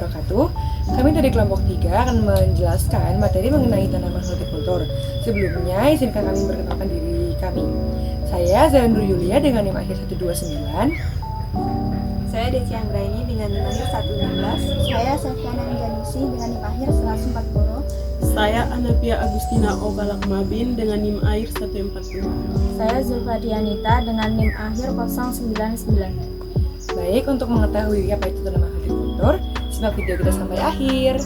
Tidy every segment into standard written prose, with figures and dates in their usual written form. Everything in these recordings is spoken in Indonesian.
wabarakatuh. Kami dari kelompok 3 akan menjelaskan materi mengenai tanaman hortikultur. Sebelumnya, izinkan kami memperkenalkan diri kami. Saya Zainur Yulia dengan NIM akhir 129. Saya Desi Anggraini dengan NIM akhir 116. Saya Sofyana Janusi dengan NIM akhir 140. Saya Anapia Agustina Obalak Mabin dengan NIM akhir 142. Saya Zulfa Dianita dengan NIM akhir 099. Baik, untuk mengetahui apa itu tanaman hortikultur, simak video kita sampai akhir.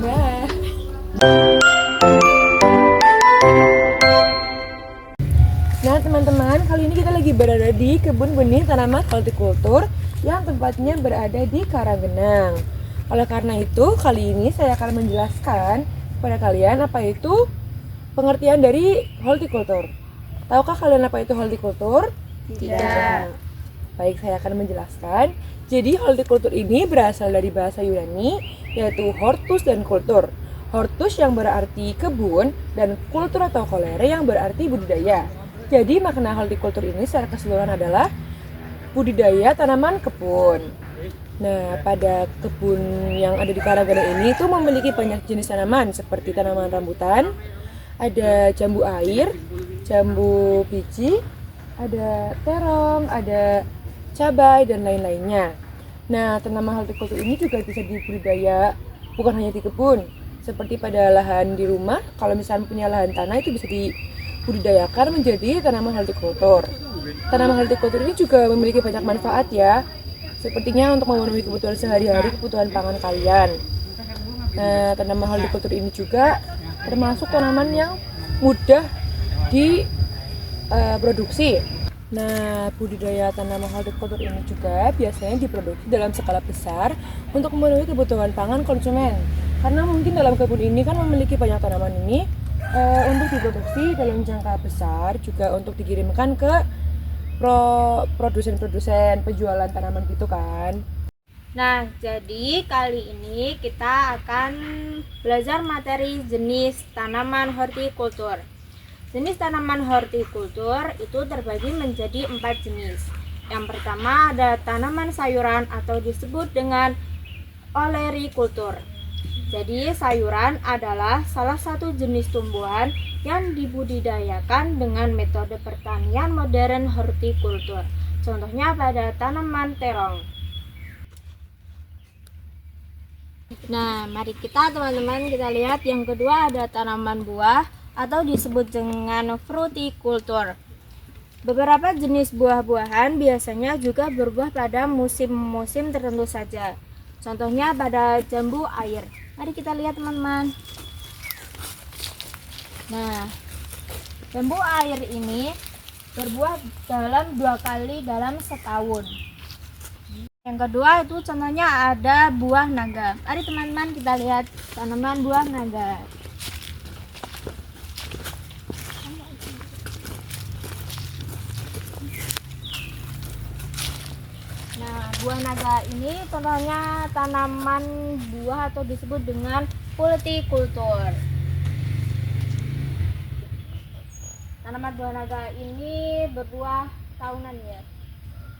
Bye. Nah teman-teman, kali ini kita lagi berada di kebun benih tanaman hortikultur yang tempatnya berada di Karanggenang. Oleh karena itu, kali ini saya akan menjelaskan kepada kalian apa itu pengertian dari hortikultur. Tahukah kalian apa itu hortikultur? Tidak. Baik, saya akan menjelaskan. Jadi hortikultur ini berasal dari bahasa Yunani, yaitu hortus dan kultur. Hortus yang berarti kebun dan kultur atau kolere yang berarti budidaya. Jadi makna hortikultur ini secara keseluruhan adalah budidaya tanaman kebun. Nah, pada kebun yang ada di Karanggenang ini itu memiliki banyak jenis tanaman seperti tanaman rambutan, ada jambu air, jambu biji, ada terong, ada cabai, dan lain-lainnya. Nah, tanaman hortikultur ini juga bisa dibudidaya bukan hanya di kebun, seperti pada lahan di rumah. Kalau misalnya punya lahan tanah, itu bisa dibudidayakan menjadi tanaman hortikultur. Tanaman hortikultur ini juga memiliki banyak manfaat ya, sepertinya untuk memenuhi kebutuhan sehari-hari, kebutuhan pangan kalian. Nah, tanaman hortikultur ini juga termasuk tanaman yang mudah diproduksi. Nah, budidaya tanaman hortikultur ini juga biasanya diproduksi dalam skala besar untuk memenuhi kebutuhan pangan konsumen. Karena mungkin dalam kebun ini kan memiliki banyak tanaman ini untuk diproduksi dalam jangka besar, juga untuk dikirimkan ke produsen-produsen penjualan tanaman gitu kan. Nah, jadi kali ini kita akan belajar materi jenis tanaman hortikultur. Jenis tanaman hortikultur itu terbagi menjadi 4 jenis. Yang pertama ada tanaman sayuran atau disebut dengan olerikultur. Jadi sayuran adalah salah satu jenis tumbuhan yang dibudidayakan dengan metode pertanian modern hortikultur. Contohnya pada tanaman terong. Nah, mari kita teman-teman kita lihat yang kedua ada tanaman buah atau disebut dengan frutikultur. Beberapa jenis buah-buahan biasanya juga berbuah pada musim-musim tertentu saja. Contohnya pada jambu air. Mari kita lihat teman-teman. Nah, jambu air ini berbuah dalam 2 kali dalam setahun. Yang kedua itu contohnya ada buah naga. Mari teman-teman kita lihat tanaman buah naga. Nah, buah naga ini contohnya tanaman buah atau disebut dengan kultikultur. Tanaman buah naga ini berbuah tahunan ya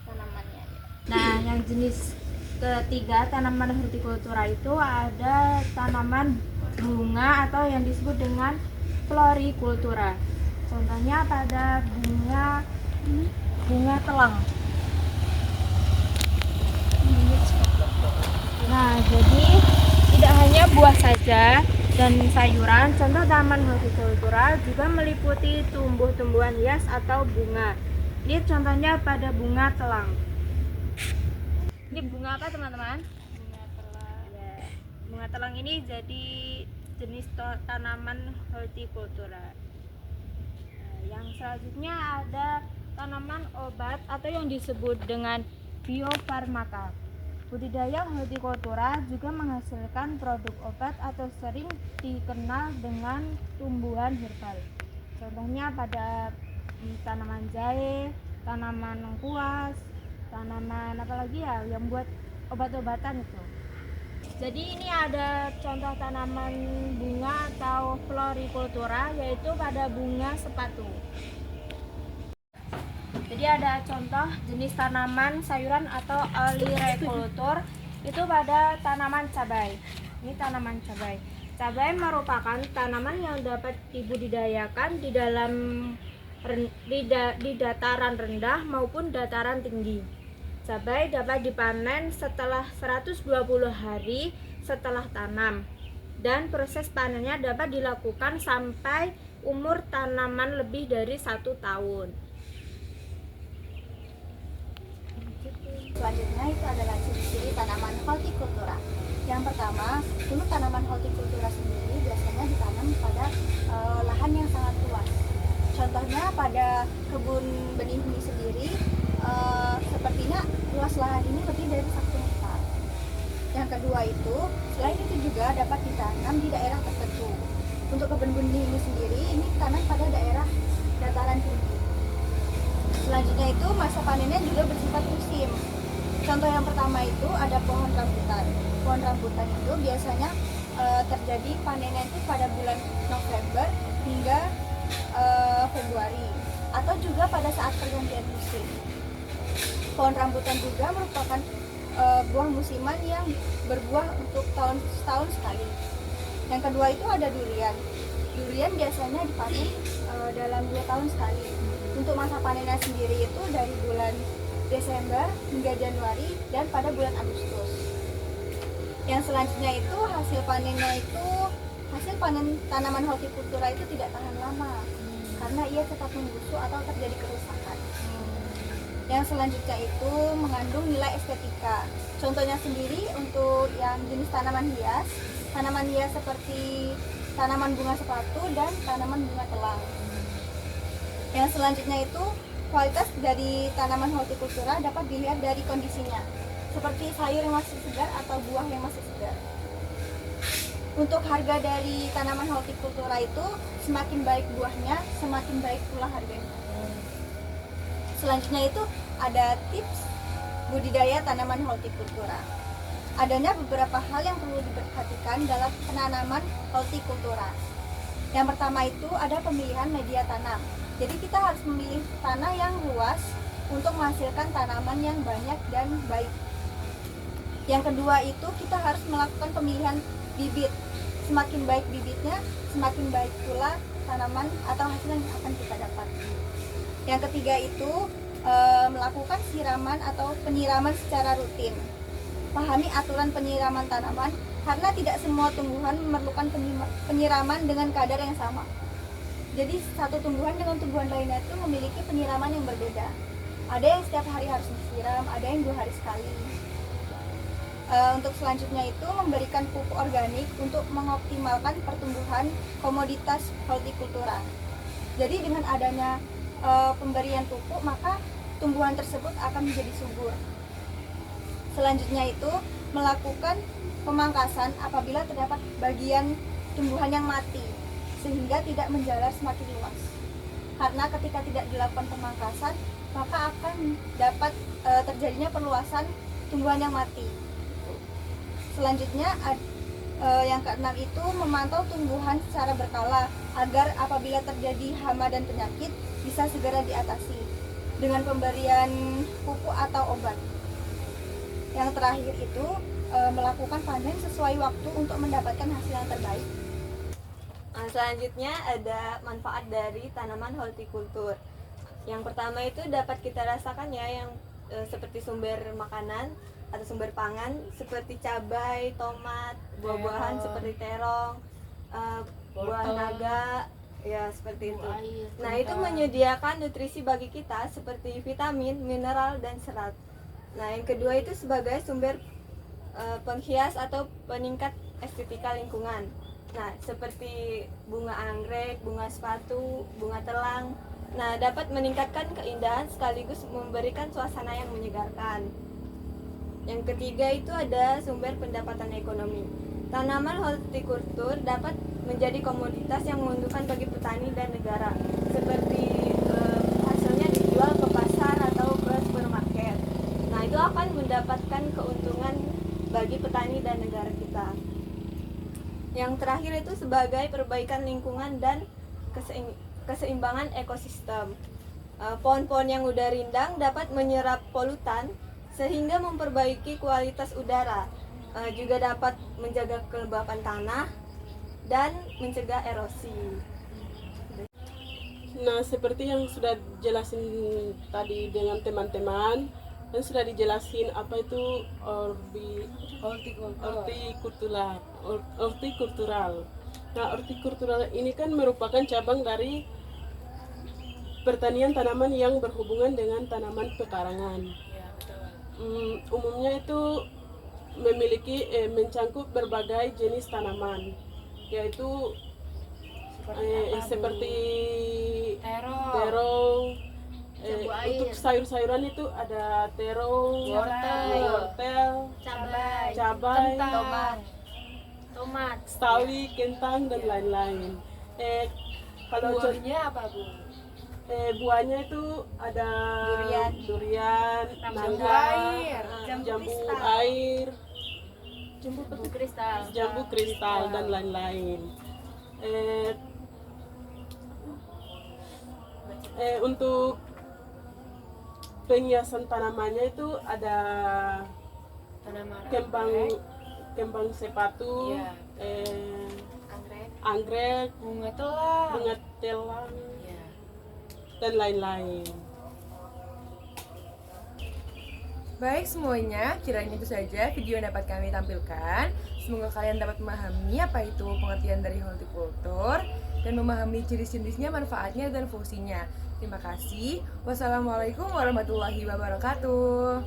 tanamannya. Nah, yang jenis ketiga tanaman hortikultura itu ada tanaman bunga atau yang disebut dengan florikultura. Contohnya pada bunga telang. Nah, jadi tidak hanya buah saja dan sayuran, contoh tanaman hortikultura juga meliputi tumbuh-tumbuhan hias atau bunga. Ini contohnya pada bunga telang. Ini bunga apa teman-teman? Bunga telang. Ya, bunga telang ini jadi jenis tanaman hortikultura. Nah, yang selanjutnya ada tanaman obat atau yang disebut dengan biofarmaka. Budidaya hortikultura juga menghasilkan produk obat atau sering dikenal dengan tumbuhan herbal. Contohnya pada tanaman jahe, tanaman lengkuas, tanaman apalagi ya yang buat obat-obatan itu. Jadi ini ada contoh tanaman bunga atau florikultura, yaitu pada bunga sepatu. Jadi ada contoh jenis tanaman sayuran atau olirekultur itu pada tanaman cabai. Ini tanaman cabai. Cabai merupakan tanaman yang dapat dibudidayakan di dataran rendah maupun dataran tinggi. Cabai dapat dipanen setelah 120 hari setelah tanam, dan proses panennya dapat dilakukan sampai umur tanaman lebih dari 1 tahun. Selanjutnya itu adalah ciri-ciri tanaman hortikultura. Yang pertama, dulu tanaman hortikultura sendiri biasanya ditanam pada lahan yang sangat luas. Contohnya pada kebun benih ini sendiri, sepertinya luas lahan ini lebih dari 1 hektar. Yang kedua itu, selain itu juga dapat ditanam di daerah tertentu. Untuk kebun benih ini sendiri, ini ditanam pada daerah dataran tinggi. Selanjutnya itu masa panennya juga bersifat musim. Contoh yang pertama itu ada pohon rambutan. Pohon rambutan itu biasanya terjadi panennya itu pada bulan November hingga Februari, atau juga pada saat pergantian musim. Pohon rambutan juga merupakan buah musiman yang berbuah untuk setahun sekali. Yang kedua itu ada durian. Durian biasanya dipanen dalam 2 tahun sekali. Untuk masa panennya sendiri itu dari bulan Desember hingga Januari dan pada bulan Agustus. Yang selanjutnya itu hasil panen tanaman hortikultura itu tidak tahan lama karena ia cepat membusuk atau terjadi kerusakan. Yang selanjutnya itu mengandung nilai estetika. Contohnya sendiri untuk yang jenis tanaman hias seperti tanaman bunga sepatu dan tanaman bunga telang. Yang selanjutnya itu kualitas dari tanaman hortikultura dapat dilihat dari kondisinya, seperti sayur yang masih segar atau buah yang masih segar. Untuk harga dari tanaman hortikultura itu semakin baik buahnya, semakin baik pula harganya. Selanjutnya itu ada tips budidaya tanaman hortikultura. Adanya beberapa hal yang perlu diperhatikan dalam penanaman hortikultura. Yang pertama itu ada pemilihan media tanam. Jadi kita harus memilih tanah yang luas untuk menghasilkan tanaman yang banyak dan baik. Yang kedua itu kita harus melakukan pemilihan bibit. Semakin baik bibitnya, semakin baik pula tanaman atau hasil yang akan kita dapat. Yang ketiga itu melakukan siraman atau penyiraman secara rutin. Pahami aturan penyiraman tanaman karena tidak semua tumbuhan memerlukan penyiraman dengan kadar yang sama. Jadi satu tumbuhan dengan tumbuhan lainnya itu memiliki penyiraman yang berbeda. Ada yang setiap hari harus disiram, ada yang 2 hari sekali. Untuk selanjutnya itu memberikan pupuk organik untuk mengoptimalkan pertumbuhan komoditas hortikultura. Jadi dengan adanya pemberian pupuk maka tumbuhan tersebut akan menjadi subur. Selanjutnya itu melakukan pemangkasan apabila terdapat bagian tumbuhan yang mati, sehingga tidak menjalar semakin luas. Karena ketika tidak dilakukan pemangkasan, maka akan dapat terjadinya perluasan tumbuhan yang mati. Selanjutnya yang keenam itu memantau tumbuhan secara berkala agar apabila terjadi hama dan penyakit bisa segera diatasi dengan pemberian pupuk atau obat. Yang terakhir itu melakukan panen sesuai waktu untuk mendapatkan hasil yang terbaik. Selanjutnya ada manfaat dari tanaman hortikultur. Yang pertama itu dapat kita rasakan ya, yang seperti sumber makanan atau sumber pangan seperti cabai, tomat, buah-buahan seperti terong, buah naga, ya seperti itu. Nah itu menyediakan nutrisi bagi kita seperti vitamin, mineral, dan serat. Nah yang kedua itu sebagai sumber penghias atau peningkat estetika lingkungan. Nah, seperti bunga anggrek, bunga sepatu, bunga telang. Nah, dapat meningkatkan keindahan sekaligus memberikan suasana yang menyegarkan. Yang ketiga itu ada sumber pendapatan ekonomi. Tanaman hortikultur dapat menjadi komoditas yang menguntungkan bagi petani dan negara. Seperti hasilnya dijual ke pasar atau ke supermarket. Nah, itu akan mendapatkan keuntungan bagi petani dan negara kita. Yang terakhir itu sebagai perbaikan lingkungan dan keseimbangan ekosistem. Pohon-pohon yang udah rindang dapat menyerap polutan sehingga memperbaiki kualitas udara, juga dapat menjaga kelembapan tanah dan mencegah erosi. Nah, seperti yang sudah jelasin tadi dengan teman-teman, dan sudah dijelasin apa itu hortikultural. Nah, hortikultural ini kan merupakan cabang dari pertanian tanaman yang berhubungan dengan tanaman pekarangan. Umumnya itu memiliki mencakup berbagai jenis tanaman, yaitu seperti terong. Untuk sayur-sayuran itu ada terong, wortel, cabai, tomat, sawi, kentang, dan lain-lain. Kalau Buahnya apa, Bu? buahnya itu ada durian, jambu nangka, air, jambu kristal. air, jambu kristal, jambu kristal, dan lain-lain. Untuk penghiasan tanamannya itu ada kembang sepatu, anggrek, Bunga telang, dan lain-lain. Baik semuanya, kiranya itu saja video yang dapat kami tampilkan. Semoga kalian dapat memahami apa itu pengertian dari hortikultur dan memahami jenis-jenisnya, manfaatnya, dan fungsinya. Terima kasih. Wassalamualaikum warahmatullahi wabarakatuh.